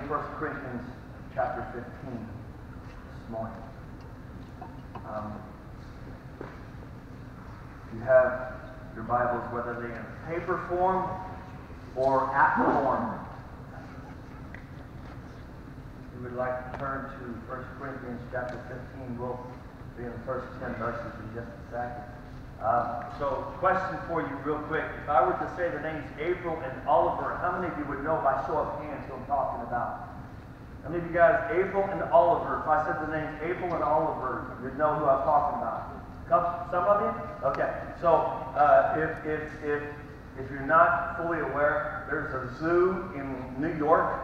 1 Corinthians chapter 15 this morning. You have your Bibles, whether they're in paper form or app form. If you would like to turn to 1 Corinthians chapter 15, we'll be in the first 10 verses in just a second. So, question for you real quick. If I were to say the names April and Oliver, how many of you would know by show of hands who I'm talking about? How many of you guys, April and Oliver, if I said the names April and Oliver, you'd know who I'm talking about? Some of you? Okay. So, if you're not fully aware, there's a zoo in New York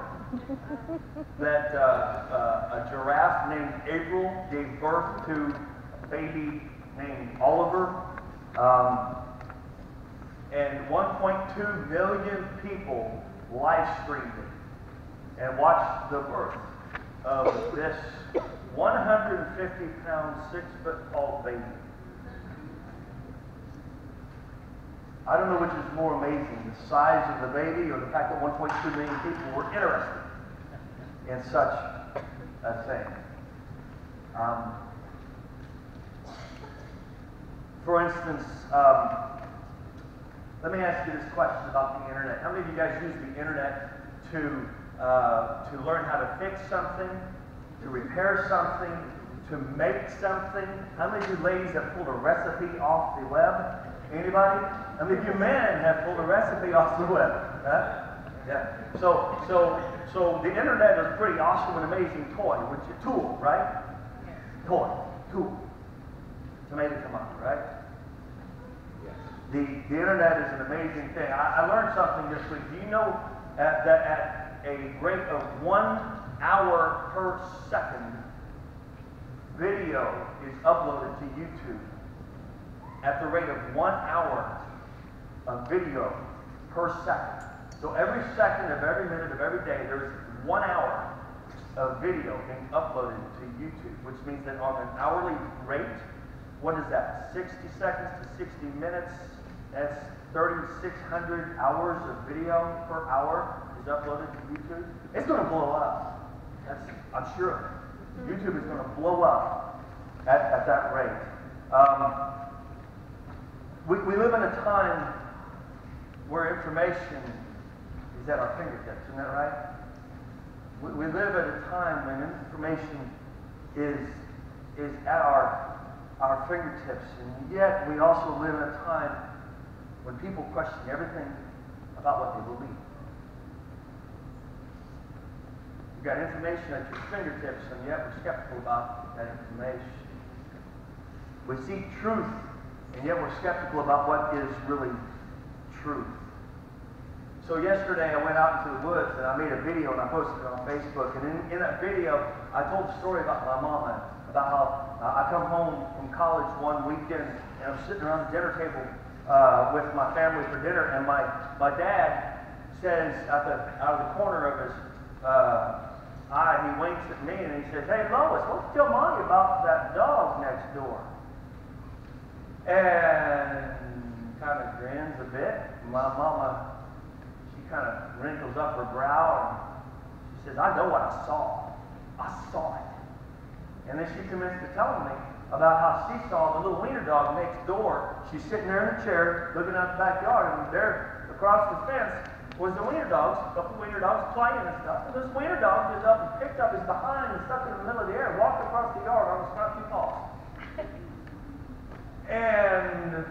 that a giraffe named April gave birth to a baby named Oliver. And 1.2 million people live streamed it and watched the birth of this 150-pound, 6-foot-tall baby. I don't know which is more amazing, the size of the baby or the fact that 1.2 million people were interested in such a thing. For instance, let me ask you this question about the internet. How many of you guys use the internet to learn how to fix something, to repair something, to make something? How many of you ladies have pulled a recipe off the web? Anybody? How many of you men have pulled a recipe off the web? Huh? Yeah. So the internet is a pretty awesome and amazing toy, which is a tool, right? Toy, tool. Tomato, right? Yes. The internet is an amazing thing. I learned something this week. Do you know that at a rate of 1 hour per second, video is uploaded to YouTube? At the rate of 1 hour of video per second. So every second of every minute of every day, there's 1 hour of video being uploaded to YouTube, which means that on an hourly rate, what is that? 60 seconds to 60 minutes. That's 3,600 hours of video per hour is uploaded to YouTube. It's going to blow up. I'm sure. YouTube is going to blow up at that rate. We live in a time where information is at our fingertips, isn't that right? We live at a time when information is at our fingertips, and yet we also live in a time when people question everything about what they believe. You've got information at your fingertips, and yet we're skeptical about that information. We seek truth, and yet we're skeptical about what is really truth. So yesterday I went out into the woods and I made a video and I posted it on Facebook. And in that video, I told a story about my mama, about how I come home from college one weekend and I'm sitting around the dinner table with my family for dinner, and my dad says out of the corner of his eye, he winks at me and he says, "Hey Lois, why don't you tell Mommy about that dog next door?" And kind of grins a bit. My mama, she kind of wrinkles up her brow and she says, "I know what I saw. I saw it." And then she commenced to tell me about how she saw the little wiener dog next door. She's sitting there in the chair looking out the backyard, and there across the fence was the wiener dogs, a couple wiener dogs playing and stuff. And this wiener dog just up and picked up his behind and stuck it in the middle of the air and walked across the yard on his front two paws. And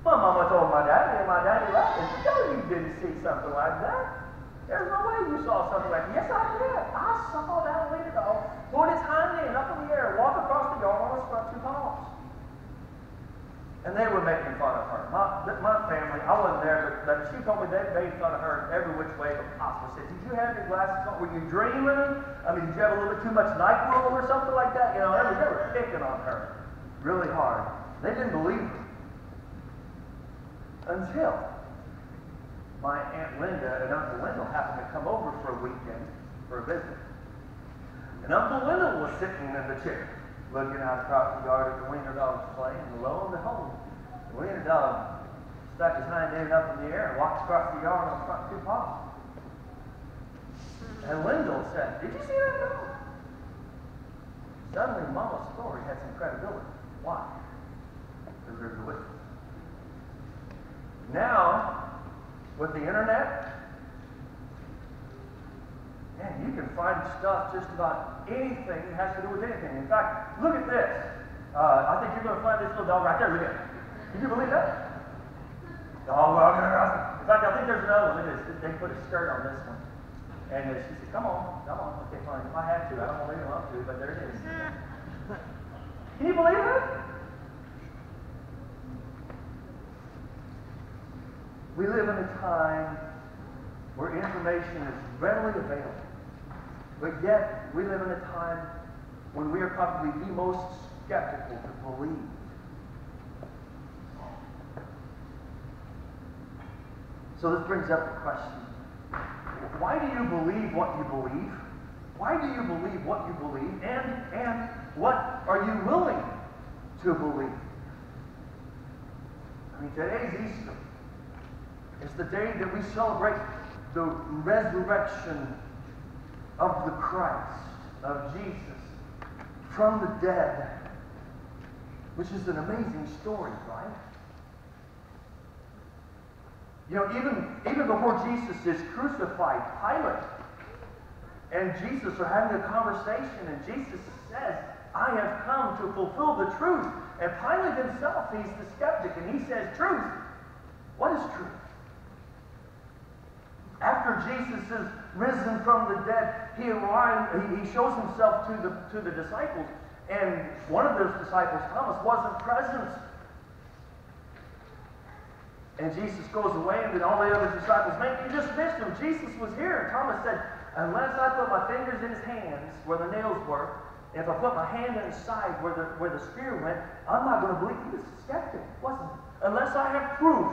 my mama told my daddy, and my daddy laughed and said, "No, you didn't see something like that. There's no way you saw something like that." "Yes, I did. I saw that wiener dog put his hind end up in the air, walk across the yard on his front two paws." And they were making fun of her. My family, I wasn't there, but she told me they made fun of her every which way possible. Said, "Did you have your glasses on? Were you dreaming? I mean, did you have a little bit too much NyQuil or something like that?" You know, they were picking on her really hard. They didn't believe her. Until my Aunt Linda and Uncle Wendell happened to come over for a weekend for a visit. And Uncle Wendell was sitting in the chair, looking out across the yard at the wiener dogs playing, and lo and behold, the wiener dog stuck his hind end up in the air and walked across the yard on his front two paws. And Lyndall said, did you see that film? Suddenly, Mama's story had some credibility. Why? Because there's a witness. Now, with the internet, man, you can find stuff just about anything that has to do with anything. In fact, look at this. I think you're going to find this little dog right there. Look at it. Can you believe that? Oh, well, in fact, I think there's another one. Look at this. They put a skirt on this one. And she said, come on. Okay, fine. If I have to, I don't want to leave them up to, but there it is. Can you believe that? We live in a time where information is readily available. But yet, we live in a time when we are probably the most skeptical to believe. So this brings up the question. Why do you believe what you believe? Why do you believe what you believe? And what are you willing to believe? I mean, today's Easter. It's the day that we celebrate the resurrection of the Christ, of Jesus, from the dead, which is an amazing story, right? You know, even before Jesus is crucified, Pilate and Jesus are having a conversation, and Jesus says, I have come to fulfill the truth. And Pilate himself, he's the skeptic, and he says, truth. What is truth? After Jesus is risen from the dead, he shows himself to the disciples. And one of those disciples, Thomas, wasn't present. And Jesus goes away, and then all the other disciples, man, you just missed him. Jesus was here. And Thomas said, unless I put my fingers in his hands where the nails were, and if I put my hand inside where the spear went, I'm not going to believe. He was a skeptic, wasn't he? Unless I have proof,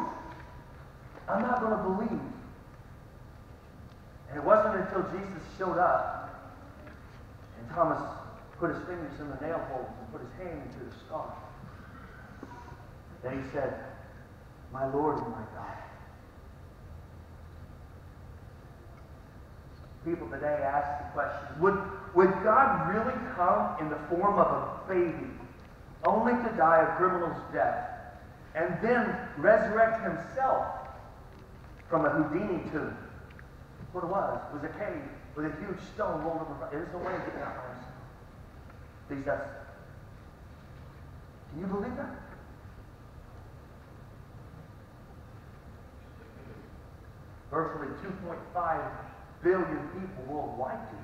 I'm not going to believe. And it wasn't until Jesus showed up and Thomas put his fingers in the nail holes and put his hand into the scar that he said, my Lord and my God. People today ask the question, would God really come in the form of a baby only to die a criminal's death and then resurrect himself from a Houdini tomb? What it was a cave with a huge stone rolled over. There's no way of getting out by himself. Please, can you believe that? Virtually 2.5 billion people worldwide do.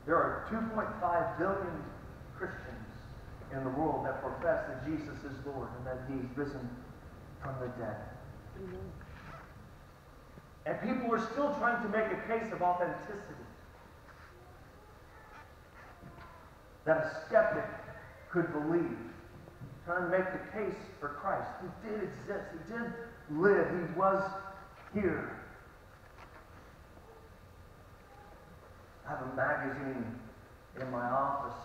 There are 2.5 billion Christians in the world that profess that Jesus is Lord and that He's risen from the dead. Amen. And people are still trying to make a case of authenticity. That a skeptic could believe. Trying to make the case for Christ. He did exist. He did live. He was here. I have a magazine in my office.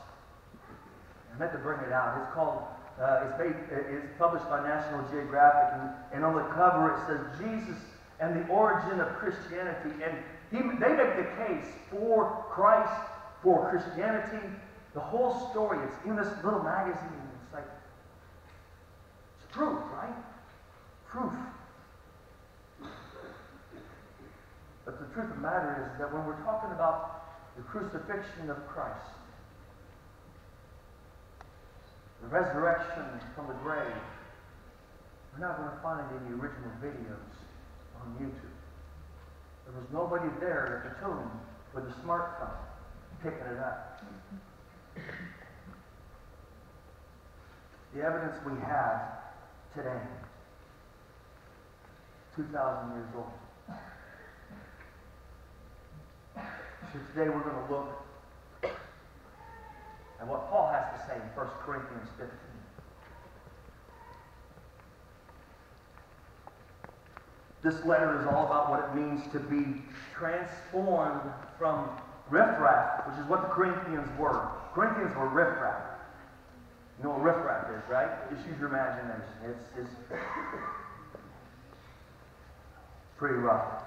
I meant to bring it out. It's called, it's published by National Geographic, and on the cover it says Jesus and the Origin of Christianity. And they make the case for Christ, for Christianity. The whole story, it's in this little magazine. It's like, it's proof, right? Proof. But the truth of the matter is that when we're talking about the crucifixion of Christ, the resurrection from the grave, we're not going to find any original videos on YouTube. There was nobody there at the tomb with a smartphone picking it up. The evidence we have today, 2,000 years old. So today we're going to look at what Paul has to say in 1 Corinthians 15. This letter is all about what it means to be transformed from riffraff, which is what the Corinthians were. Corinthians were riffraff. You know what riffraff is, right? Just use your imagination. It's pretty rough.